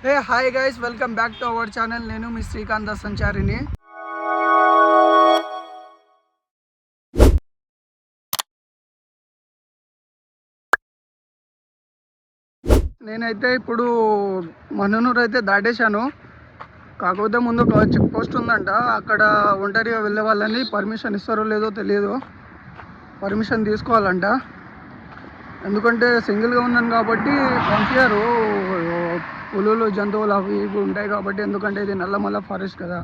Hey hi guys, welcome back to our channel. నేను మీ శ్రీకాంత్ సంచారిని. నేనైతే ఇప్పుడు మనునూరు అయితే దాటేశాను. కాకపోతే ముందు ఒక చెక్ పోస్ట్ ఉందంట. అక్కడ ఒంటరిగా వెళ్ళే వాళ్ళని పర్మిషన్ ఇస్తారో లేదో తెలియదు. పర్మిషన్ తీసుకోవాలంట. ఎందుకంటే సింగిల్గా ఉన్నాను కాబట్టి పంపించారు. పులులు, జంతువులు అవి ఇవి ఉంటాయి కాబట్టి. ఎందుకంటే ఇది నల్లమల్ల ఫారెస్ట్ కదా,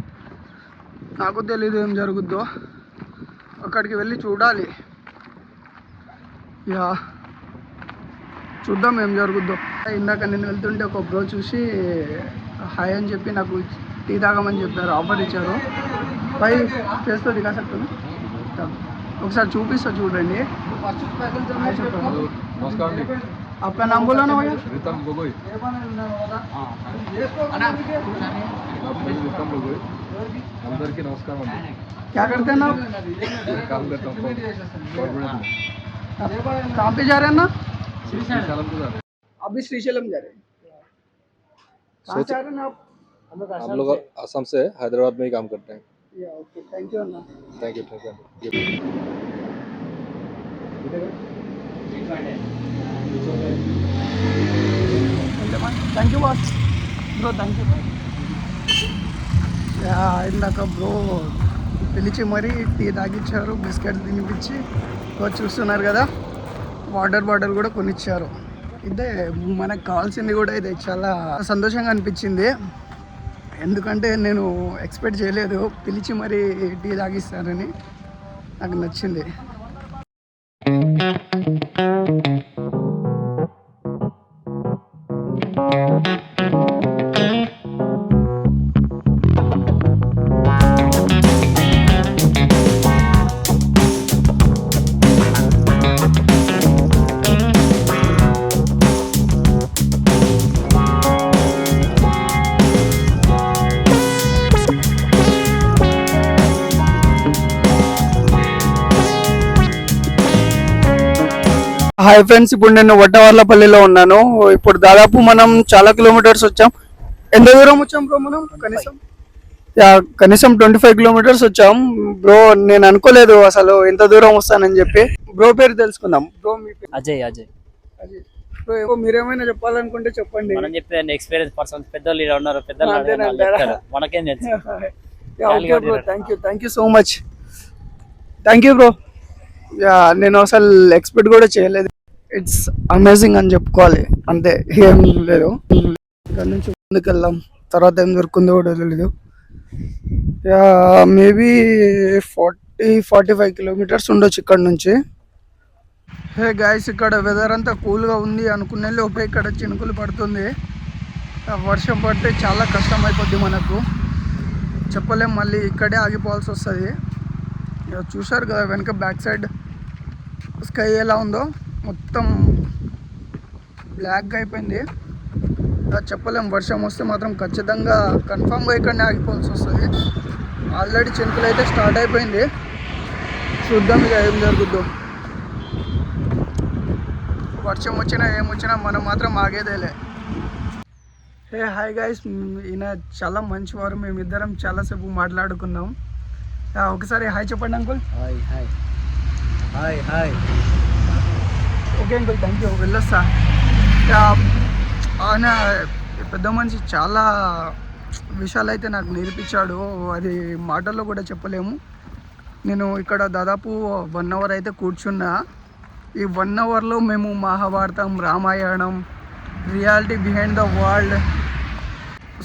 నాకు తెలీదు ఏం జరుగుద్దో. అక్కడికి వెళ్ళి చూడాలి. యా, చూద్దాం ఏం జరుగుద్దో. ఇందాక నేను వెళ్తుంటే ఒక బ్రో చూసి హాయ్ అని చెప్పి నాకు టీ తాగమని చెప్పారు, ఆఫర్ ఇచ్చారు. పై చేస్తుంది కాసేపు ఒకసారి చూపిస్తా చూడండి. आपका नाम बोला ना भैया? रितम गोगोई। रितम गोगोई। अंदर की नमस्कार मंदिर। क्या करते हैं ना? काम करता हूँ कॉर्पोरेट में। कहाँ पे जा रहे हैं ना? श्रीशैलम को जा रहे हैं। अभी श्रीशैलम जा रहे हैं। कहाँ से आ रहे हैं आप? हम लोग असम से हैदराबाद में ही काम करते हैं। या okay, thank you Anna. Thank you thank you boss bro, thank you. ఇందాక బ్రో పిలిచి మరీ టీ తాగిచ్చారు, బిస్కెట్ తినిపించి. చూస్తున్నారు కదా, వాటర్ కూడా కొనిచ్చారు. ఇదే మనకు కావాల్సింది కూడా. ఇదే చాలా సంతోషంగా అనిపించింది. ఎందుకంటే నేను ఎక్స్పెక్ట్ చేయలేదు పిలిచి మరీ టీ తాగిస్తారని. నాకు నచ్చింది. హాయ్ ఫ్రెండ్స్, ఇప్పుడు నేను వడ్డవర్లపల్లిలో ఉన్నాను. ఇప్పుడు దాదాపు మనం చాలా కిలోమీటర్స్ వచ్చాం. ఎంత దూరం వచ్చాం బ్రో? మనం కనీసం 25 కిలోమీటర్స్ వచ్చాం బ్రో. నేను అనుకోలేదు అసలు ఎంత దూరం వస్తానని చెప్పి. బ్రో పేరు తెలుసుకుందాం. బ్రో మీ పేరు? అజయ్. అజయ్ బ్రో, మీరేమైనా చెప్పాలనుకుంటే చెప్పండి. మనం చెప్పేది ఎక్స్పీరియన్స్ పర్సన్స్, పెద్దోళ్ళు ఇలా ఉన్నారు, పెద్దలు మనకేం తెలుసు. Okay bro, thank you so much. Thank you bro. నేను అసలు ఎక్స్పెక్ట్ కూడా చేయలేదు. ఇట్స్ అమేజింగ్ అని చెప్పుకోవాలి, అంతే, ఏం లేదు. ఇక్కడ నుంచి ముందుకు వెళ్దాం, తర్వాత ఏం దొరుకుందో కూడా తెలీదు. మేబీ 40-45 కిలోమీటర్స్ ఉండొచ్చు ఇక్కడ నుంచి. హే గాయస్, ఇక్కడ వెదర్ అంతా కూల్గా ఉంది. అనుకునే లోపే ఇక్కడ చినుకులు పడుతుంది. వర్షం పడితే చాలా కష్టం అయిపోద్ది మనకు, చెప్పలేం. మళ్ళీ ఇక్కడే ఆగిపోవాల్సి వస్తుంది. చూశారు కదా వెనక బ్యాక్ సైడ్ స్కై ఎలా ఉందో, మొత్తం బ్లాక్గా అయిపోయింది. చెప్పలేం. వర్షం వస్తే మాత్రం ఖచ్చితంగా కన్ఫామ్గా ఇక్కడనే ఆగిపోవాల్సి వస్తుంది. ఆల్రెడీ చినుకులు అయితే స్టార్ట్ అయిపోయింది. చూద్దాం ఇక ఏం జరుగుద్దో. వర్షం వచ్చినా ఏమొచ్చినా మనం మాత్రం ఆగేదేలే. హే హాయ్ గైస్, ఈయన చాలా మంచివారు. మేమిద్దరం చాలాసేపు మాట్లాడుకున్నాం. ఒకసారి హాయ్ చెప్పండి uncle. Hi hi hi hi. Okay uncle, thank you. వెళ్ళొస్తా. ఆయన పెద్ద మనిషి, చాలా విషయాలు అయితే నాకు నేర్పించాడు. అది మాటల్లో కూడా చెప్పలేము. నేను ఇక్కడ దాదాపు 1 అవర్ అయితే కూర్చున్నా. ఈ 1 అవర్లో మేము Mahabharatam, Ramayanam, reality behind the world,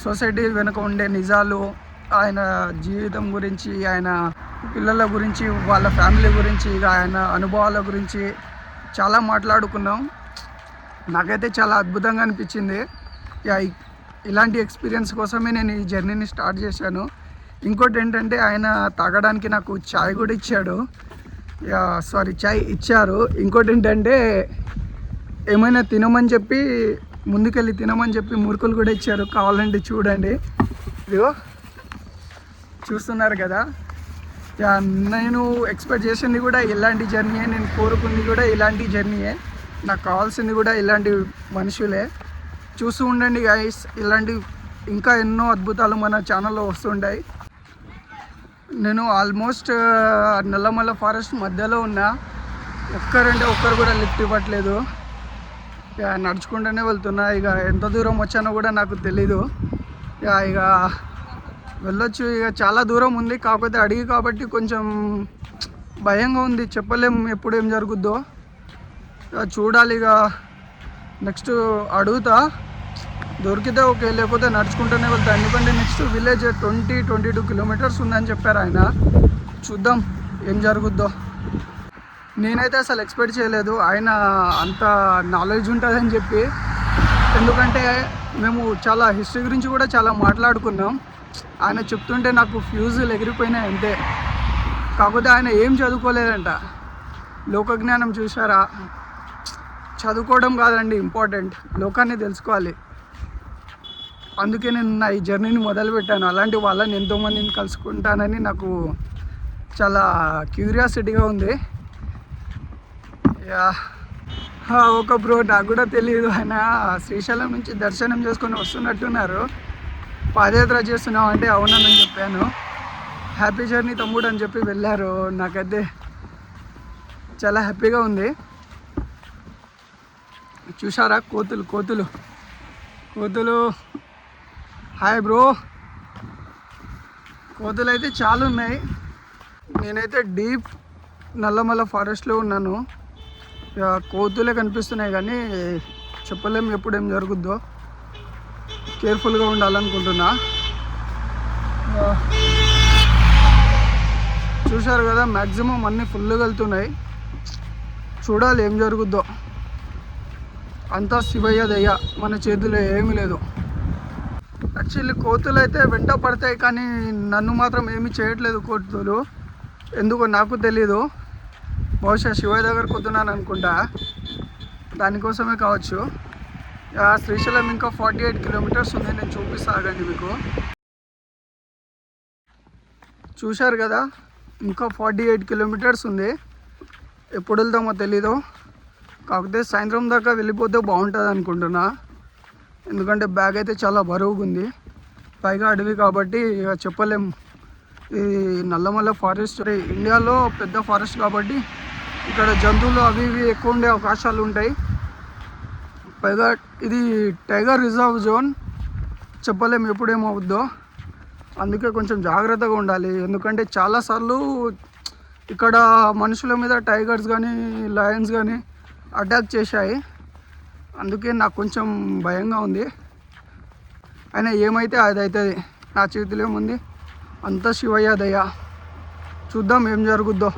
society వెనుక ఉండే నిజాలు, ఆయన జీవితం గురించి, ఆయన పిల్లల గురించి, వాళ్ళ ఫ్యామిలీ గురించి, ఇక ఆయన అనుభవాల గురించి చాలా మాట్లాడుకున్నాం. నాకైతే చాలా అద్భుతంగా అనిపించింది. ఇలాంటి ఎక్స్పీరియన్స్ కోసమే నేను ఈ జర్నీని స్టార్ట్ చేశాను. ఇంకోటి ఏంటంటే, ఆయన తాగడానికి నాకు చాయ్ కూడా ఇచ్చాడు. చాయ్ ఇచ్చారు. ఇంకోటి ఏంటంటే, ఏమైనా తినమని చెప్పి, ముందుకెళ్ళి తినమని చెప్పి మురుకులు కూడా ఇచ్చారు. కావాలంటే చూడండి. ఇదిగో చూస్తున్నారు కదా. నేను ఎక్స్పెక్ట్ చేసింది కూడా ఇలాంటి జర్నీయే, నేను కోరుకుంది కూడా ఇలాంటి జర్నీయే, నాకు కావాల్సింది కూడా ఇలాంటి మనుషులే. చూస్తూ ఉండండి గైస్, ఇలాంటి ఇంకా ఎన్నో అద్భుతాలు మన ఛానల్లో వస్తుంటాయి. నేను ఆల్మోస్ట్ నల్లమల్ల ఫారెస్ట్ మధ్యలో ఉన్నా. ఒక్కరంటే ఒక్కరు కూడా లిఫ్ట్ ఇవ్వట్లేదు. ఇక నడుచుకుంటూనే వెళ్తున్నా. ఇక ఎంత దూరం వచ్చానో కూడా నాకు తెలీదు. ఇక వెళ్ళొచ్చు. ఇక చాలా దూరం ఉంది, కాకపోతే అడిగి కాబట్టి కొంచెం భయంగా ఉంది. చెప్పలేం ఎప్పుడు ఏం జరుగుద్దో. ఇక చూడాలి. ఇక నెక్స్ట్ అడుగుతా, దొరికితే ఓకే, లేకపోతే నడుచుకుంటూనే వెళ్తా. ఎందుకంటే నెక్స్ట్ విలేజ్ 22 కిలోమీటర్స్ ఉందని చెప్పారు ఆయన. చూద్దాం ఏం జరుగుద్దో. నేనైతే అసలు ఎక్స్పెక్ట్ చేయలేదు ఆయన అంత నాలెడ్జ్ ఉంటుందని చెప్పి. ఎందుకంటే మేము చాలా హిస్టరీ గురించి కూడా చాలా మాట్లాడుకున్నాం. ఆయన చెప్తుంటే నాకు ఫ్యూజులు ఎగిరిపోయినాయి అంతే. కాకపోతే ఆయన ఏం చదువుకోలేదంట. లోకజ్ఞానం చూసారా? చదువుకోవడం కాదండి ఇంపార్టెంట్, లోకాన్ని తెలుసుకోవాలి. అందుకే నేను నా ఈ జర్నీని మొదలుపెట్టాను. అలాంటి వాళ్ళని ఎంతోమందిని కలుసుకుంటానని నాకు చాలా క్యూరియాసిటీగా ఉంది. ఒక బ్రో, నాకు కూడా తెలియదు, ఆయన శ్రీశైలం నుంచి దర్శనం చేసుకొని వస్తున్నట్టున్నారు. పాదయాత్ర చేస్తున్నాం అంటే అవునని చెప్పాను. హ్యాపీ జర్నీ తమ్ముడు అని చెప్పి వెళ్ళారు. నాకైతే చాలా హ్యాపీగా ఉంది. చూసారా కోతులు కోతులు కోతులు. Hi bro. కోతులు అయితే చాలా ఉన్నాయి. నేనైతే డీప్ నల్లమల్ల ఫారెస్ట్లో ఉన్నాను. ఇక కోతులే కనిపిస్తున్నాయి కానీ చెప్పలేము ఎప్పుడు ఏం జరుగుద్దో. కేర్ఫుల్గా ఉండాలనుకుంటున్నా. చూశారు కదా, మ్యాక్సిమం అన్నీ ఫుల్గా వెళ్తున్నాయి. చూడాలి ఏం జరుగుద్దో. అంతా శివయ్య దయ్య, మన చేతిలో ఏమీ లేదు. యాక్చువల్లీ కోతులు అయితే వెంట పడతాయి కానీ నన్ను మాత్రం ఏమీ చేయట్లేదు కోతులు. ఎందుకో నాకు తెలీదు. బహుశా శివయ్య దగ్గరకు వస్తున్నాను అనుకుంటా, దానికోసమే కావచ్చు. శ్రీశైలం ఇంకా 48 కిలోమీటర్స్ ఉంది. నేను చూపిస్తాగండి మీకు. చూశారు కదా, ఇంకా 48 కిలోమీటర్స్ ఉంది. ఎప్పుడు వెళ్తామో తెలీదు. కాకపోతే సాయంత్రం దాకా వెళ్ళిపోతే బాగుంటుంది అనుకుంటున్నా. ఎందుకంటే బ్యాగ్ అయితే చాలా బరువుగా ఉంది, పైగా అడవి కాబట్టి ఇక చెప్పలేం. ఈ నల్లమల్ల ఫారెస్ట్ ఇండియాలో పెద్ద ఫారెస్ట్ కాబట్టి ఇక్కడ జంతువులు అవి ఇవి ఎక్కువ ఉండే అవకాశాలు ఉంటాయి. పైగా ఇది టైగర్ రిజర్వ్ జోన్, చెప్పలేం ఎప్పుడేమవుద్దో. అందుకే కొంచెం జాగ్రత్తగా ఉండాలి. ఎందుకంటే చాలాసార్లు ఇక్కడ మనుషుల మీద టైగర్స్ కానీ లయన్స్ కానీ అటాక్ చేశాయి. అందుకే నాకు కొంచెం భయంగా ఉంది. అయినా ఏమైతే అది అవుతుంది, నా చేతిలో ఏముంది. అంతా శివయ్య దయ. చూద్దాం ఏం జరుగుద్దో.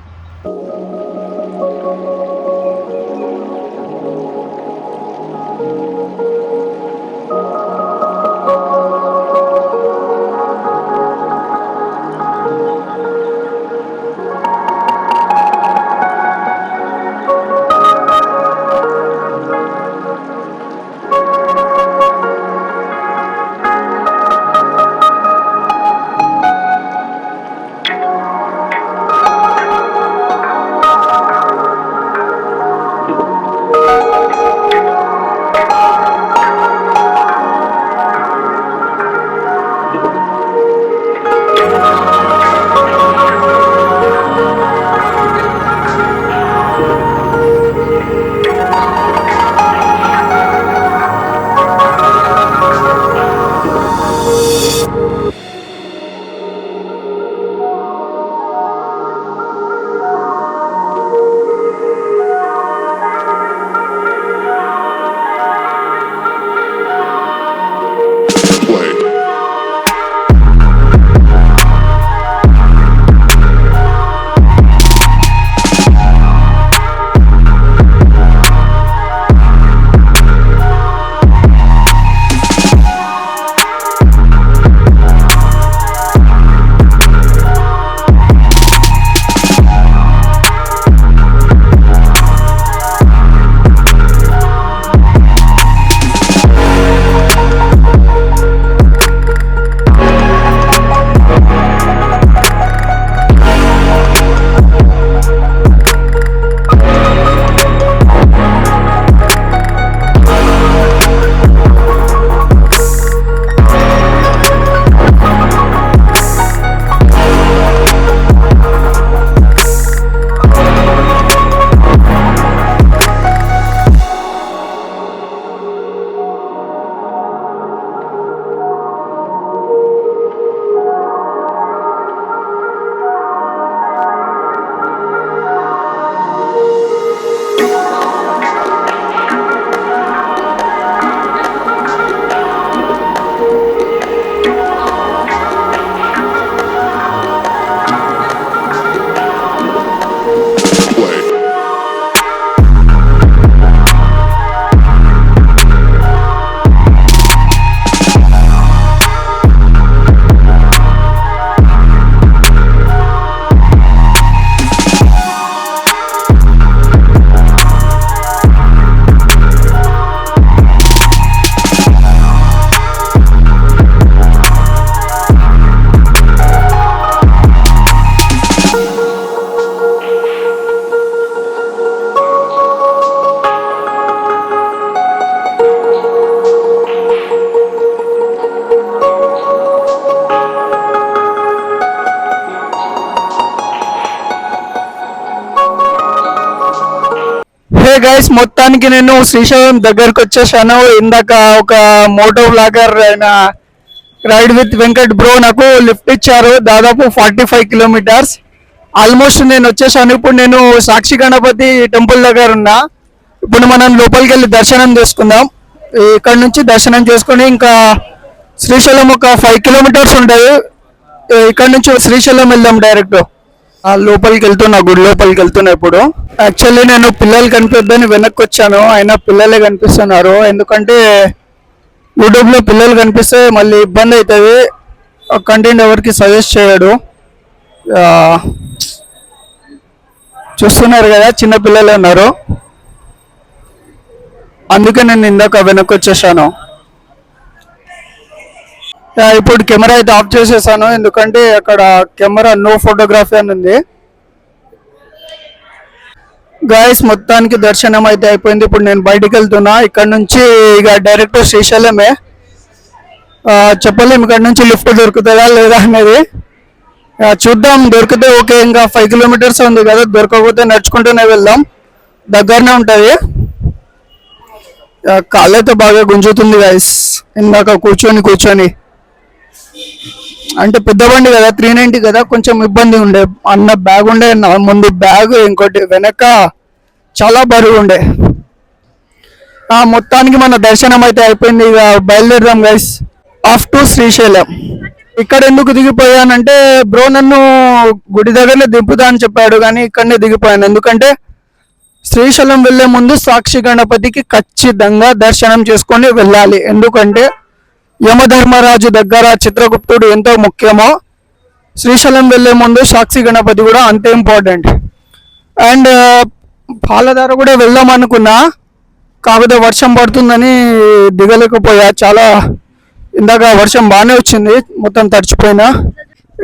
గైస్ మొత్తానికి నేను శ్రీశైలం దగ్గరకు వచ్చేసాను. ఇందాక ఒక మోటో బ్లాగర్ అయిన రైడ్ విత్ వెంకట్ బ్రో నాకు లిఫ్ట్ ఇచ్చారు, దాదాపు 45 కిలోమీటర్స్. ఆల్మోస్ట్ నేను వచ్చేసాను. ఇప్పుడు నేను సాక్షి గణపతి టెంపుల్ దగ్గర ఉన్నా. ఇప్పుడు మనం లోపలికి వెళ్ళి దర్శనం చేసుకుందాం. ఇక్కడ నుంచి దర్శనం చేసుకొని ఇంకా శ్రీశైలం ఒక 5 కిలోమీటర్స్ ఉంటుంది. ఇక్కడ నుంచి శ్రీశైలం వెళ్దాం డైరెక్ట్. లోపలికి వెళ్తున్నా, గుడి లోపలికి వెళ్తున్నా. ఇప్పుడు యాక్చువల్లీ నేను పిల్లలు కనిపిద్దని వెనక్కి వచ్చాను, అయినా పిల్లలే కనిపిస్తున్నారు. ఎందుకంటే యూట్యూబ్లో పిల్లలు కనిపిస్తే మళ్ళీ ఇబ్బంది అవుతుంది, కంటెంట్ ఎవరికి సజెస్ట్ చేయడు. చూస్తున్నారు కదా, చిన్న పిల్లలు ఉన్నారు, అందుకే నేను ఇందాక వెనక్కి వచ్చేసాను. ఇప్పుడు కెమెరా అయితే ఆఫ్ చేసేసాను, ఎందుకంటే అక్కడ కెమెరా నో ఫోటోగ్రఫీ అని ఉంది. గాయస్ మొత్తానికి దర్శనం అయితే అయిపోయింది. ఇప్పుడు నేను బయటికి వెళ్తున్నా. ఇక్కడ నుంచి ఇక డైరెక్ట్ శ్రీశైలమే. చెప్పలేము ఇక్కడ నుంచి లిఫ్ట్ దొరుకుతుందా లేదా అనేది. చూద్దాం, దొరికితే ఓకే. ఇంకా 5 కిలోమీటర్స్ ఉంది కదా, దొరకకపోతే నడుచుకుంటూనే వెళ్దాం, దగ్గరనే ఉంటుంది. కాళ్ళైతే బాగా గుంజుతుంది గాయస్, ఇందాక కూర్చొని అంటే పెద్ద బండి కదా, 390 కదా, కొంచెం ఇబ్బంది ఉండే. అన్న బ్యాగ్ ఉండే, నా ముందు బ్యాగ్, ఇంకోటి వెనక చాలా బరువు ఉండే. మొత్తానికి మన దర్శనం అయితే అయిపోయింది. ఇక బయలుదేరదాం గైస్, ఆఫ్ టు శ్రీశైలం. ఇక్కడ ఎందుకు దిగిపోయానంటే బ్రో నన్ను గుడి దగ్గరనే దింపుతా అని చెప్పాడు, కానీ ఇక్కడనే దిగిపోయాను. ఎందుకంటే శ్రీశైలం వెళ్లే ముందు సాక్షి గణపతికి ఖచ్చితంగా దర్శనం చేసుకొని వెళ్ళాలి. ఎందుకంటే యమధర్మరాజు దగ్గర చిత్రగుప్తుడు ఎంతో ముఖ్యమో, శ్రీశైలం వెళ్లే ముందు సాక్షి గణపతి కూడా అంతే ఇంపార్టెంట్. అండ్ పాలధార కూడా వెళ్దాం అనుకున్నా, కాకపోతే వర్షం పడుతుందని దిగలేకపోయా. చాలా ఇందాక వర్షం బాగానే వచ్చింది, మొత్తం తడిచిపోయినా.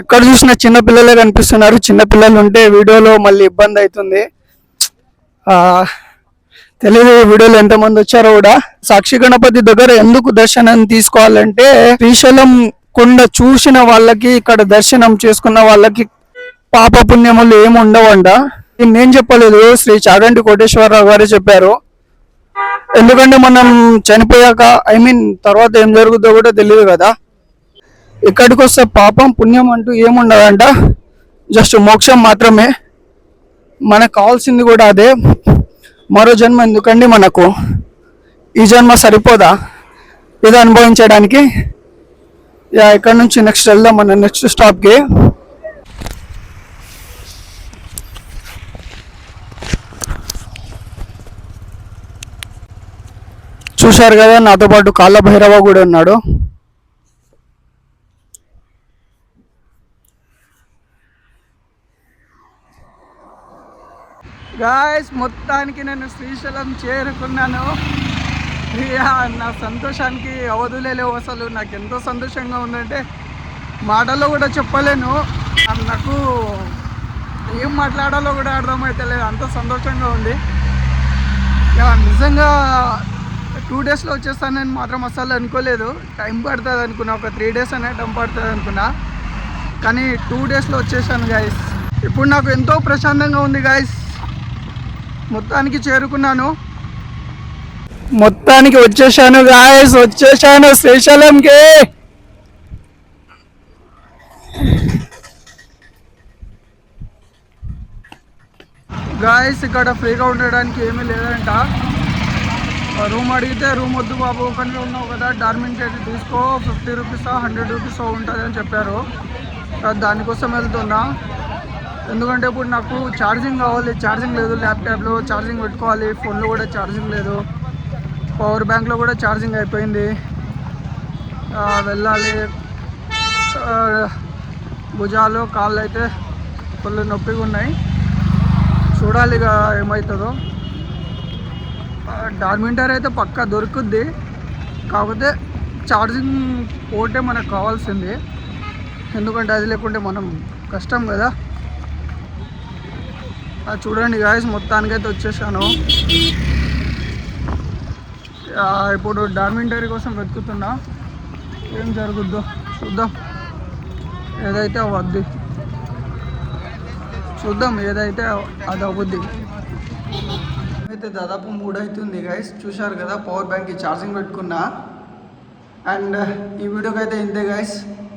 ఎక్కడ చూసినా చిన్న పిల్లలే కనిపిస్తున్నారు. చిన్న పిల్లలు ఉంటే వీడియోలో మళ్ళీ ఇబ్బంది అవుతుంది. తెలియదు వీడియోలో ఎంతమంది వచ్చారో కూడా. సాక్షి గణపతి దగ్గర ఎందుకు దర్శనం తీసుకోవాలంటే, శ్రీశైలం కొండ చూసిన వాళ్ళకి, ఇక్కడ దర్శనం చేసుకున్న వాళ్ళకి పాప పుణ్యములు ఏమి ఉండవంట. నేను చెప్పలేదు, శ్రీ చాగంటి కోటేశ్వరరావు గారే చెప్పారు. ఎందుకంటే మనం చనిపోయాక, తర్వాత ఏం జరుగుతుందో కూడా తెలియదు కదా. ఇక్కడికి వస్తే పాపం పుణ్యం అంటూ ఏముండదంట, జస్ట్ మోక్షం మాత్రమే. మనకు కావాల్సింది కూడా అదే. మరో జన్మ ఎందుకండి మనకు, ఈ జన్మ సరిపోదా ఇది అనుభవించడానికి. ఇక్కడ నుంచి నెక్స్ట్ వెళ్దాం మన నెక్స్ట్ స్టాప్కి. చూశారు కదా, నాతో పాటు కాళ్ళ భైరవ కూడా ఉన్నాడు. గాయస్ మొత్తానికి నేను శ్రీశైలం చేరుకున్నాను. నా సంతోషానికి అవధులే లేవు అసలు. నాకు ఎంతో సంతోషంగా ఉందంటే మాటల్లో కూడా చెప్పలేను. నాకు ఏం మాట్లాడాలో కూడా అర్థమవుతలేదు, అంత సంతోషంగా ఉంది. నిజంగా 2 డేస్లో వచ్చేస్తానని మాత్రం అస్సలు అనుకోలేదు. టైం పడుతుంది అనుకున్నా, ఒక 3 డేస్ అనే టైం పడుతుంది అనుకున్నా, కానీ 2 డేస్లో వచ్చేసాను గాయస్. ఇప్పుడు నాకు ఎంతో ప్రశాంతంగా ఉంది గాయస్. మొత్తానికి చేరుకున్నాను, మొత్తానికి వచ్చేసాను గాయస్, వచ్చేసాను శ్రీశైలంకి. గాయస్ ఇక్కడ ఫ్రీగా ఉండడానికి ఏమీ లేదంట. రూమ్ అడిగితే రూమ్ వద్దు బాబు, ఒకనే ఉన్నావు కదా, డార్మెంటరీ తీసుకో, 50 రూపీస్ 100 రూపీస్ ఉంటుంది అని చెప్పారు. దానికోసం వెళ్తున్నా. ఎందుకంటే ఇప్పుడు నాకు ఛార్జింగ్ కావాలి, ఛార్జింగ్ లేదు, ల్యాప్టాప్లో ఛార్జింగ్ పెట్టుకోవాలి, ఫోన్లో కూడా ఛార్జింగ్ లేదు, పవర్ బ్యాంక్లో కూడా ఛార్జింగ్ అయిపోయింది. వెళ్ళాలి. భుజాలు కాళ్ళు అయితే ఫుల్ నొప్పిగా ఉన్నాయి. చూడాలి ఇక ఏమవుతుందో. డార్మెంటరీ అయితే పక్కా దొరుకుద్ది, కాకపోతే ఛార్జింగ్ పోతే మనకు కావాల్సింది. ఎందుకంటే అది లేకుంటే మనం కష్టం కదా. చూడండి గాయస్, మొత్తానికైతే వచ్చేసాను. ఇప్పుడు డార్మెంటరీ కోసం వెతుకుతున్నా, ఏం జరుగుద్దో చూద్దాం. ఏదైతే అవద్ది చూద్దాం, ఏదైతే అది అవుద్ది. అయితే దాదాపు 3 అవుతుంది గైస్. చూశారు కదా పవర్ బ్యాంక్కి ఛార్జింగ్ పెట్టుకున్నా. అండ్ ఈ వీడియోకి అయితే ఇంతే గైస్.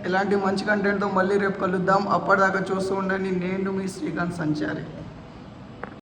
ఇలాంటి మంచి కంటెంట్తో మళ్ళీ రేపు కలుద్దాం. అప్పటిదాకా చూస్తూ ఉండండి. నేను మీ శ్రీకాంత్ సంచారి.